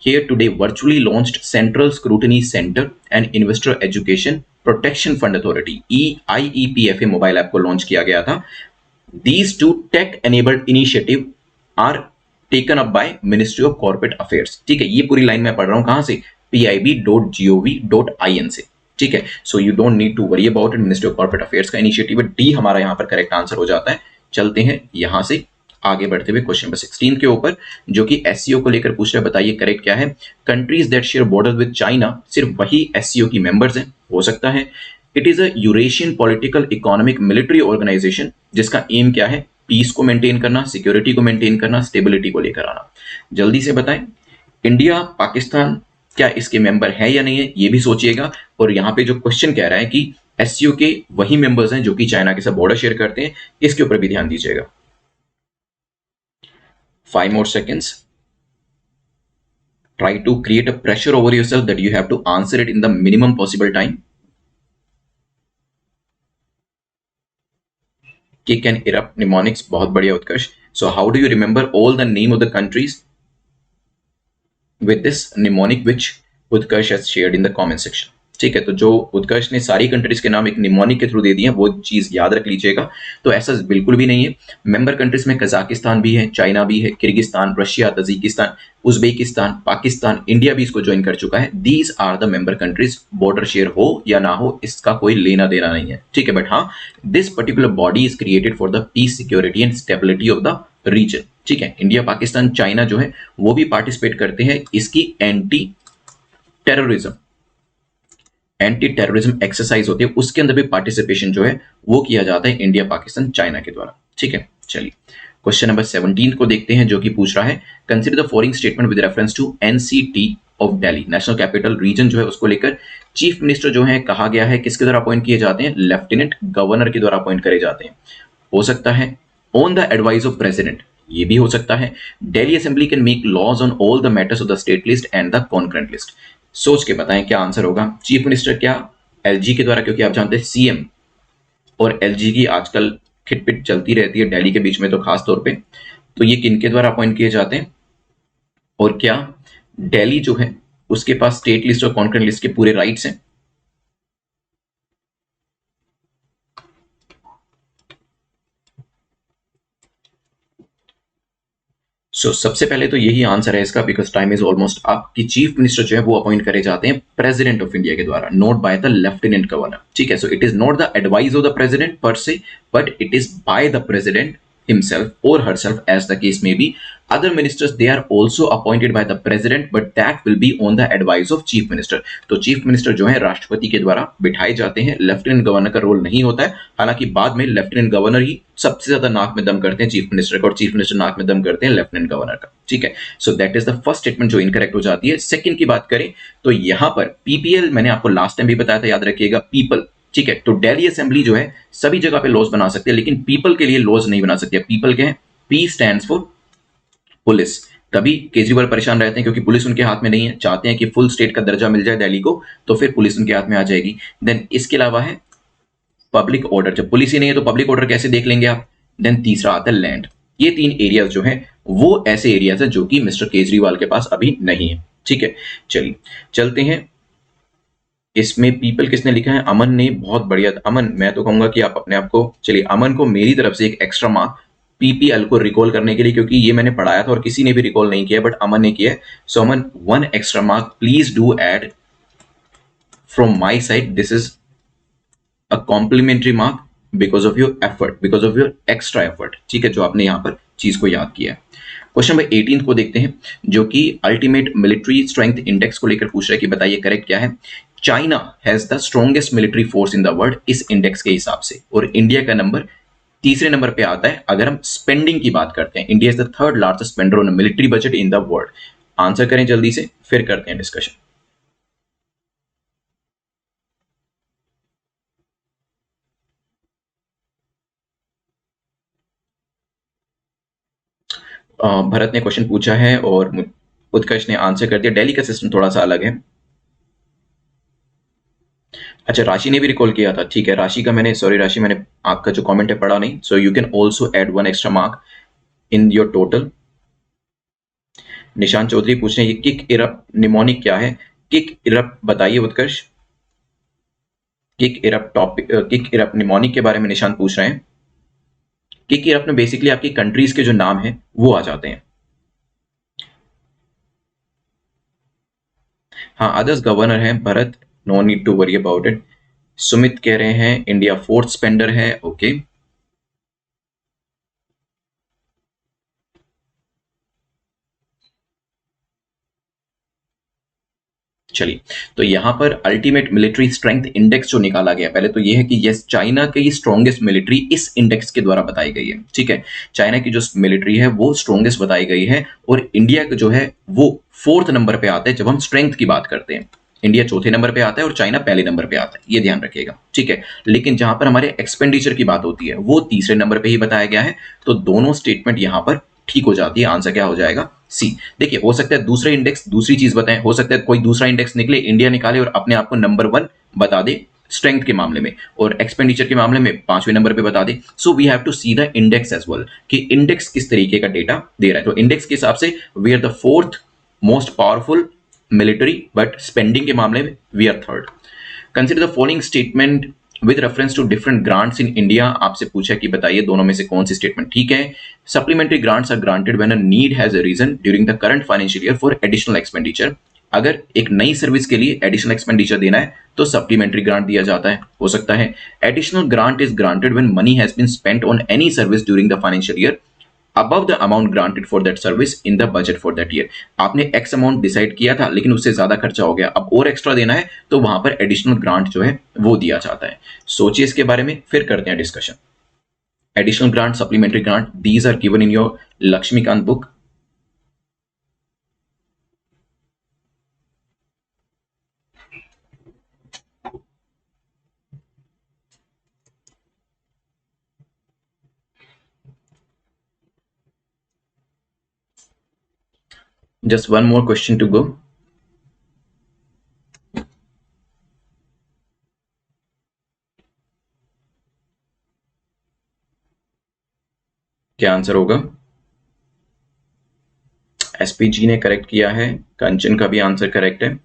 here today virtually launched Central Scrutiny Center and Investor Education Protection Fund Authority EIEPFA mobile app को लॉन्च किया गया था। These two tech-enabled initiative are taken up by Ministry of Corporate Affairs। ठीक है, ये पूरी लाइन मैं पढ़ रहा हूँ कहाँ से, pib.gov.in से। ठीक है, so you don't need to worry about it, ministry of corporate affairs का इनिशिएटिव है, डी हमारा यहाँ पर करेक्ट आंसर हो जाता है। चलते हैं यहाँ से आगे बढ़ते हुए क्वेश्चन नंबर 16 के ऊपर, जो कि एससीओ को लेकर पूछ रहा है, बताइए करेक्ट क्या है। Countries that share border with China, सिर्फ वही एससीओ की मेंबर्स हैं, हो सकता है। It is a Eurasian political economic military organisation, जिसका एम क्या है, पीस को मेंटेन करना, सिक्योरिटी को मेंटेन करना, स्टेबिलिटी को लेकर आना। जल्दी से बताएं, इंडिया पाकिस्तान क्या इसके मेंबर है या नहीं है, ये भी सोचिएगा। और यहाँ पे जो क्वेश्चन कह रहा है कि एससीओ के वही मेंबर्स हैं जो कि चाइना के साथ बॉर्डर शेयर करते हैं, इसके ऊपर भी ध्यान दीजिएगा। 5 more seconds. Try to create a pressure over yourself that you have to answer it in the minimum possible time. Kick and erupt mnemonics, बहुत बढ़िया उत्कर्ष। So how do you remember all the name of the countries with this mnemonic which Utkarsh has shared in the comment section? ठीक है, तो जो उत्कर्ष ने सारी countries के नाम एक निमोनिक के थ्रू दे दिए हैं, वो चीज याद रख लीजिएगा। तो ऐसा बिल्कुल भी नहीं है। मेंबर कंट्रीज में कजाकिस्तान भी है, चाइना भी है, Kyrgyzstan, Russia, Tajikistan, Uzbekistan, Pakistan, India भी इसको ज्वाइन कर चुका है। These are the member countries, border share हो या ना हो इसका कोई लेना देना नहीं है। ठीक है, बट हाँ, this particular body is created for the peace, security and stability of the region. ठीक है, इंडिया, पाकिस्तान, चाइना जो है वो भी पार्टिसिपेट करते हैं इसकी टेररिज्म एंटी टेररिज्म एक्सरसाइज होती है, उसके अंदर भी पार्टिसिपेशन जो है वो किया जाता है इंडिया, पाकिस्तान, चाइना के द्वारा। ठीक है, चलिए क्वेश्चन नंबर 17 को देखते हैं, जो कि पूछ रहा है consider the following statement with reference to NCT of Delhi, national capital region जो है उसको लेकर चीफ मिनिस्टर जो है कहा गया है किसके द्वारा अपॉइंट किए जाते हैं, लेफ्टिनेंट गवर्नर के द्वारा अपॉइंट करे जाते हैं। हो सकता है on the advice of president, ये भी हो सकता है Delhi assembly can make laws on all the matters of the state list and the concurrent list. सोच के बताएं क्या आंसर होगा। चीफ मिनिस्टर क्या एलजी के द्वारा, क्योंकि आप जानते हैं सीएम और एलजी की आजकल खिटपिट चलती रहती है दिल्ली के बीच में, तो खास तौर पे तो ये किनके द्वारा अपॉइंट किए जाते हैं, और क्या दिल्ली जो है उसके पास स्टेट लिस्ट और कॉन्करेंट लिस्ट के पूरे राइट्स हैं। सबसे पहले तो यही आंसर है इसका, because time is almost up, कि चीफ मिनिस्टर जो है वो अपॉइंट करे जाते हैं प्रेसिडेंट ऑफ इंडिया के द्वारा, not by the lieutenant governor. ठीक है, so it is not the advice of the president पर से, but it is by the president himself or herself, as the case may be. Other ministers, they are also appointed by the president, but that will be on the advice of chief minister. तो chief minister जो है राष्ट्रपति के द्वारा बिठाए जाते हैं, lieutenant governor का रोल नहीं होता है। हालांकि बाद में लेफ्टिनेंट गवर्नर ही सबसे ज्यादा नाक में दम करते हैं चीफ मिनिस्टर का, और चीफ मिनिस्टर नाक में दम करते हैं लेफ्टिनेंट गवर्नर का। ठीक है, सो that is the first statement जो इनकरेक्ट हो जाती है। सेकंड की बात करें तो यहां पर पीपीएल, मैंने आपको लास्ट टाइम भी बताया था, याद रखिएगा, पीपल। ठीक है, तो दिल्ली असेंबली जो है सभी जगह पे लॉज बना सकते हैं, लेकिन पीपल के लिए लॉज नहीं बना सकते। पीपल के हैं, पी स्टैंड्स फॉर पुलिस। तभी केजरीवाल परेशान रहते हैं, क्योंकि पुलिस उनके हाथ में नहीं है, चाहते हैं कि फुल स्टेट का दर्जा मिल जाए दिल्ली को, तो फिर पुलिस उनके हाथ में आ जाएगी। देन इसके अलावा है पब्लिक ऑर्डर, जब पुलिस ही नहीं है तो पब्लिक ऑर्डर कैसे देख लेंगे आप। देन तीसरा आता है लैंड। ये तीन एरियाज जो है वो ऐसे एरियाज है जो कि मिस्टर केजरीवाल के पास अभी नहीं है। ठीक है, चलिए चलते हैं। इसमें पीपल किसने लिखा है, अमन ने, बहुत बढ़िया। अमन, मैं तो कहूंगा कि आप अपने आप को, चलिए अमन को मेरी तरफ से एक एक्स्ट्रा मार्क पीपीएल को रिकॉल करने के लिए, क्योंकि ये मैंने पढ़ाया था और किसी ने भी रिकॉल नहीं किया, बट अमन ने किया है। So Aman, 1 extra mark please do add from my side. This is a complimentary mark because of your effort, because of your extra effort. ठीक है, जो आपने यहाँ पर चीज को याद किया है। क्वेश्चन नंबर 18 को देखते हैं, जो कि अल्टीमेट मिलिट्री स्ट्रेंथ इंडेक्स को लेकर पूछ रहा है कि बताइए करेक्ट क्या है। China has the strongest military force in the world इस इंडेक्स के हिसाब से, और इंडिया का नंबर तीसरे नंबर पे आता है। अगर हम स्पेंडिंग की बात करते हैं, India is the third largest spender on military budget in the world. Answer करें जल्दी से, फिर करते हैं डिस्कशन। भरत ने क्वेश्चन पूछा है और उत्कर्ष ने आंसर कर दिया। दिल्ली का सिस्टम थोड़ा सा अलग है। अच्छा, राशि ने भी रिकॉल किया था। ठीक है, राशि का मैंने, सॉरी राशि, मैंने आपका जो कमेंट है पढ़ा नहीं। So you can also add 1 extra mark in your total. Nishant Chaudhary पूछ रहे हैं ये किक इरप निमोनिक क्या है? किक इरप बताइए उत्कर्ष। किक इरप टॉपिक, किक इरप निमोनिक के बारे में निशांत पूछ रहे हैं। किक इरप में बेसिकली आपकी कंट्रीज के जो नाम है वो आ जाते हैं। हाँ, अदर्स गवर्नर है Bharat, no need to worry about it. Sumit कह रहे हैं इंडिया फोर्थ स्पेंडर है। ओके, चलिए, तो यहां पर अल्टीमेट मिलिट्री स्ट्रेंथ इंडेक्स जो निकाला गया, पहले तो ये है कि यस, चाइना की स्ट्रॉन्गेस्ट मिलिट्री इस इंडेक्स के द्वारा बताई गई है। ठीक है, चाइना की जो मिलिट्री है वो स्ट्रॉन्गेस्ट बताई गई है, और इंडिया का जो है वो 4th नंबर पे आता है जब हम स्ट्रेंथ की बात करते हैं। इंडिया चौथे नंबर पे आता है और चाइना पहले नंबर पे आता है, ये ध्यान रखिएगा। ठीक है, लेकिन जहां पर हमारे एक्सपेंडिचर की बात होती है वो तीसरे नंबर पे ही बताया गया है। तो दोनों स्टेटमेंट यहां पर ठीक हो जाती है। आंसर क्या हो जाएगा? सी। देखिए, हो सकता है दूसरे इंडेक्स दूसरी चीज बताएं, हो सकता है कोई दूसरा इंडेक्स निकले, इंडिया निकाले और अपने आप को नंबर 1 बता दे स्ट्रेंथ के मामले में, और एक्सपेंडिचर के मामले में 5वें नंबर पे बता दे। So we have to see the index as well कि इंडेक्स किस तरीके का डेटा दे रहा है। तो इंडेक्स के हिसाब से we are the 4th most powerful military, but spending के मामले में we are 3rd। Consider the following statement with reference to different grants in India. आपसे पूछा कि बताइए दोनों में से कौन सी स्टेटमेंट ठीक है। Supplementary grants are granted when a need has a reason during the current financial year for additional expenditure. अगर एक नई सर्विस के लिए एडिशनल एक्सपेंडिचर देना है तो सप्लीमेंट्री ग्रांट दिया जाता है, हो सकता है। Additional grant is granted when money has been spent on any service during the financial year above the amount granted for that service in the budget for that year। आपने x amount decide किया था लेकिन उससे ज्यादा खर्चा हो गया, अब और एक्स्ट्रा देना है तो वहां पर एडिशनल ग्रांट जो है वो दिया जाता है। सोचिए इसके बारे में, फिर करते हैं discussion. Additional grant, supplementary grant, these are given in your Laxmikanth book. Just one more question to go. क्या आंसर होगा? एसपीजी ने करेक्ट किया है, कंचन का भी आंसर करेक्ट है।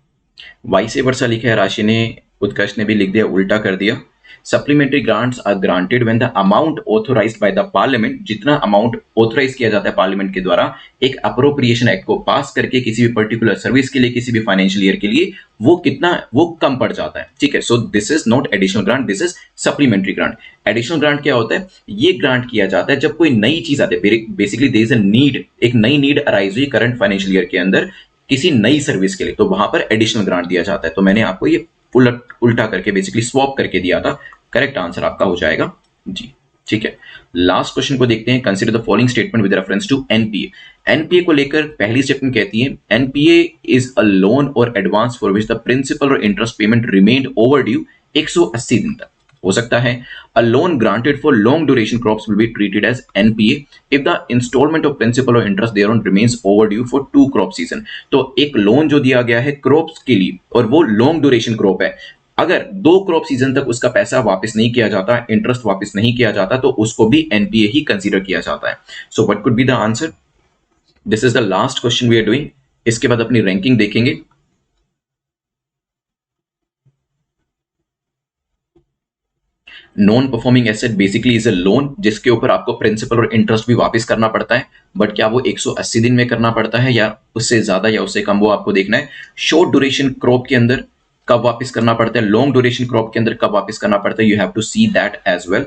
वाइसे वर्षा लिखा है राशि ने, उत्कर्ष ने भी लिख दिया, उल्टा कर दिया। Supplementary grants are granted when the amount authorised by the parliament, जितना अमाउंट ऑथोराइज किया जाता है पार्लियामेंट के द्वारा एक अप्रोप्रिएशन एक्ट को पास करके किसी भी पर्टिकुलर सर्विस के लिए, किसी भी फाइनेंशियल ईयर के लिए, वो कितना, वो कम पड़ जाता है। ठीक है, so this is not additional grant, this is supplementary grant. Additional grant क्या होता है? ये ग्रांट किया जाता है जब कोई नई चीज आती है, basically there is a need, एक नई नीड अराइज हुई करंट फाइनेंशियल ईयर के अंदर किसी नई सर्विस के लिए, तो वहां पर एडिशनल ग्रांट दिया जाता है। तो मैंने आपको ये उल्टा करके बेसिकली स्वैप करके दिया था। करेक्ट आंसर आपका हो जाएगा जी। ठीक है, लास्ट क्वेश्चन को देखते हैं। Consider the following statement with reference to NPA. NPA को लेकर पहली स्टेटमेंट कहती है एनपीए इज अ लोन और advance for which the principal और interest payment remained overdue 180 दिन तक। हो सकता है a loan granted for long duration crops will be treated as NPA if the installment of principal or interest thereon remains overdue for 2 crop season। तो एक loan जो दिया गया है क्रॉप्स के लिए और वो लॉन्ग ड्यूरेशन क्रॉप है, अगर 2 क्रॉप सीजन तक उसका पैसा वापस नहीं किया जाता, इंटरेस्ट वापस नहीं किया जाता, तो उसको भी एनपीए ही कंसीडर किया जाता है। So what could be the answer? This is the last question we are doing. इसके बाद अपनी रैंकिंग देखेंगे। Non performing asset basically is a loan जिसके ऊपर आपको प्रिंसिपल और इंटरेस्ट भी वापस करना पड़ता है, बट क्या वो 180 दिन में करना पड़ता है या उससे ज्यादा या उससे कम, वो आपको देखना है। शॉर्ट ड्यूरेशन क्रॉप के अंदर कब वापस करना पड़ता है, लॉन्ग ड्यूरेशन क्रॉप के अंदर कब वापस करना पड़ता है, you have to see that as well.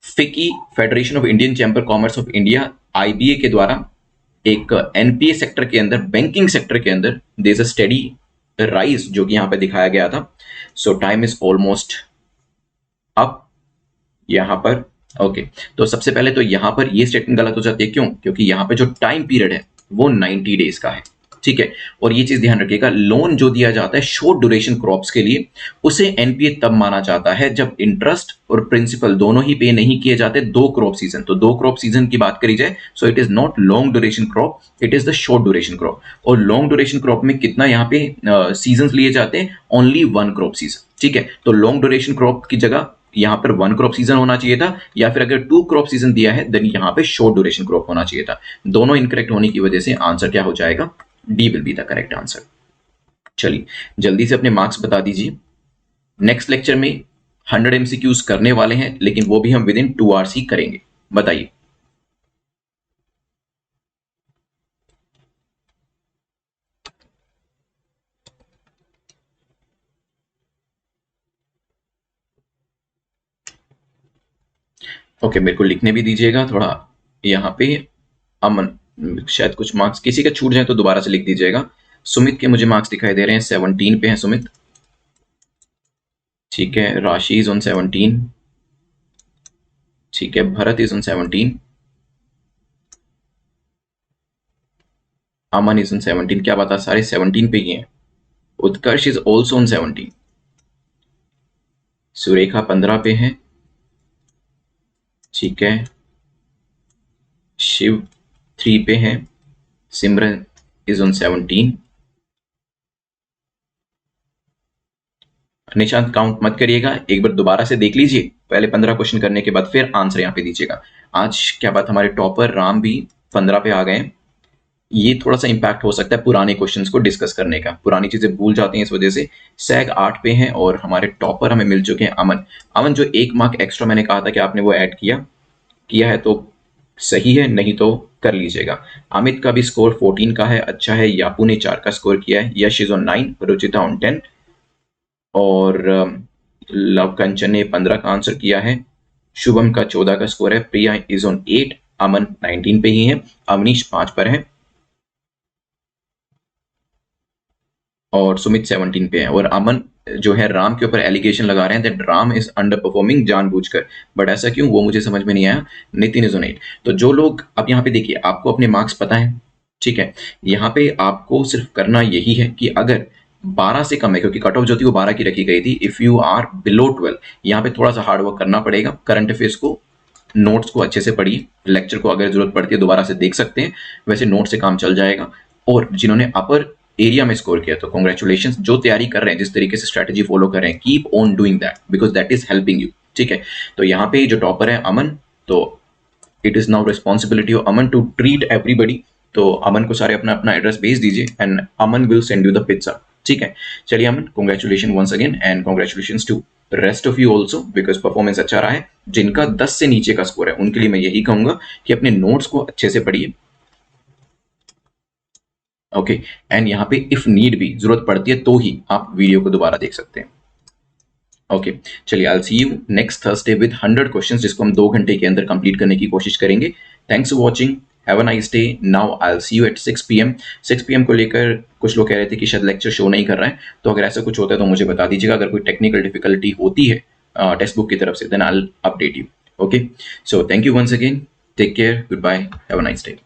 FICCI, federation of Indian chamber commerce of India, IBA के द्वारा एक एनपीए सेक्टर के अंदर, बैंकिंग सेक्टर के अंदर there is a study rise जो कि यहां पे दिखाया गया था। सो टाइम इज ऑलमोस्ट अब यहां पर ओके, तो सबसे पहले तो यहां पर ये स्टेटमेंट गलत हो जाती है। क्यों? क्योंकि यहां पे जो टाइम पीरियड है वो 90 डेज का है। ठीक है। और ये चीज ध्यान रखिएगा, लोन जो दिया जाता है शॉर्ट ड्यूरेशन क्रॉप्स के लिए, उसे एनपीए तब माना जाता है जब इंटरेस्ट और प्रिंसिपल दोनों ही पे नहीं किए जाते दो क्रॉप सीजन। तो दो क्रॉप सीजन की बात करी जाए, सो it is not long duration crop, it is the short duration crop. और लॉन्ग ड्यूरेशन क्रॉप में कितना यहाँ पे सीजन लिए जाते हैं, ओनली वन क्रॉप सीजन, ठीक है। तो लॉन्ग ड्यूरेशन क्रॉप की जगह यहाँ पर वन क्रॉप सीजन होना चाहिए था, या फिर अगर टू क्रॉप सीजन दिया है देन यहाँ पे शॉर्ट ड्यूरेशन क्रॉप होना चाहिए था। दोनों इनकरेक्ट होने की वजह से आंसर क्या हो जाएगा, D will be the correct answer. चलिए जल्दी से अपने मार्क्स बता दीजिए। नेक्स्ट लेक्चर में 100 एमसीक्यूज करने वाले हैं, लेकिन वो भी हम विद इन 2 आवर्स ही करेंगे। बताइए। ओके, मेरे को लिखने भी दीजिएगा थोड़ा यहाँ पे। अमन, शायद कुछ मार्क्स किसी का छूट जाए तो दोबारा से लिख दीजिएगा। सुमित के मुझे मार्क्स दिखाई दे रहे हैं 17 पे हैं सुमित, ठीक है। राशि इज ऑन 17, ठीक है। Bharat is on 17, Aman is on 17। क्या बात है, सारे 17 पे ही हैं। उत्कर्ष इज ऑल्सो ऑन 17, सुरेखा 15 पे है, ठीक है। शिव 3 पे है, सिमरन इज ऑन 17। निशांत काउंट मत करिएगा, एक बार दोबारा से देख लीजिए, पहले 15 क्वेश्चन करने के बाद फिर आंसर यहाँ पे दीजिएगा। आज क्या बात, हमारे टॉपर राम भी 15 पे आ गए। ये थोड़ा सा इंपैक्ट हो सकता है पुराने क्वेश्चंस को डिस्कस करने का, पुरानी चीजें भूल जाते हैं इस वजह से। सैग 8 पे हैं और हमारे टॉपर हमें मिल चुके हैं अमन। अमन, जो 1 मार्क एक्स्ट्रा मैंने कहा था कि आपने वो ऐड किया किया है तो सही है, नहीं तो कर लीजिएगा। अमित का भी स्कोर 14 का है, अच्छा है। यापू ने 4 का स्कोर किया है, यश इज ऑन 9, रुचिता ऑन 10, और लव कंचन ने 15 का आंसर किया है। शुभम का 14 का स्कोर है, प्रिया इज ऑन 8, अमन 19 पे ही है, अवनीश 5 पर है, और सुमित 17 पे है। और अमन जो है राम के ऊपर एलिगेशन लगा रहे हैं that Ram is under performing जानबूझकर, बट ऐसा क्यों वो मुझे समझ में नहीं आया। Nitin is on 8। तो जो लोग अब यहाँ पे देखिए, आपको अपने मार्क्स पता है, ठीक है। यहाँ पे आपको सिर्फ करना यही है कि अगर 12 से कम है, क्योंकि कट ऑफ जो थी वो 12 की रखी गई थी, इफ यू आर बिलो 12, यहाँ पे थोड़ा सा हार्ड वर्क करना पड़ेगा। करंट अफेयर्स को, नोट्स को अच्छे से पढ़िए, लेक्चर को अगर जरूरत पड़ती है दोबारा से देख सकते हैं, वैसे नोट से काम चल जाएगा। और जिन्होंने अपर एरिया में स्कोर किया तो कॉन्ग्रेचुलेशन, जो तैयारी कर रहे हैं, जिस तरीके से स्ट्रेटेजी फॉलो कर रहे हैं, keep on doing that because that is helping you, ठीक है। तो यहाँ पे जो टॉपर है अमन, तो it is now responsibility of Aman to treat everybody. तो अमन को सारे अपना अपना एड्रेस भेज दीजिए and Aman will send you the pizza, ठीक है। चलिए Aman, congratulation once again and congratulation to rest of you also because performance अच्छा रहा है। जिनका 10 से नीचे का स्कोर है उनके लिए मैं यही कहूंगा कि अपने नोट्स को अच्छे से पढ़िए, ओके। एंड यहाँ पे इफ नीड भी जरूरत पड़ती है तो ही आप वीडियो को दोबारा देख सकते हैं, ओके। चलिए आई will see you next Thursday with 100 questions, जिसको हम 2 घंटे के अंदर कंप्लीट करने की कोशिश करेंगे। Thanks for watching, have a nice day. Now I will see you at 6 PM. 6 PM को लेकर कुछ लोग कह रहे थे कि शायद लेक्चर शो नहीं कर रहा है, तो अगर ऐसा कुछ होता है तो मुझे बता दीजिएगा। अगर कोई टेक्निकल डिफिकल्टी होती है टेक्स्ट बुक की तरफ से then I will update you, okay. So thank you once again, take care, good bye, have a nice day.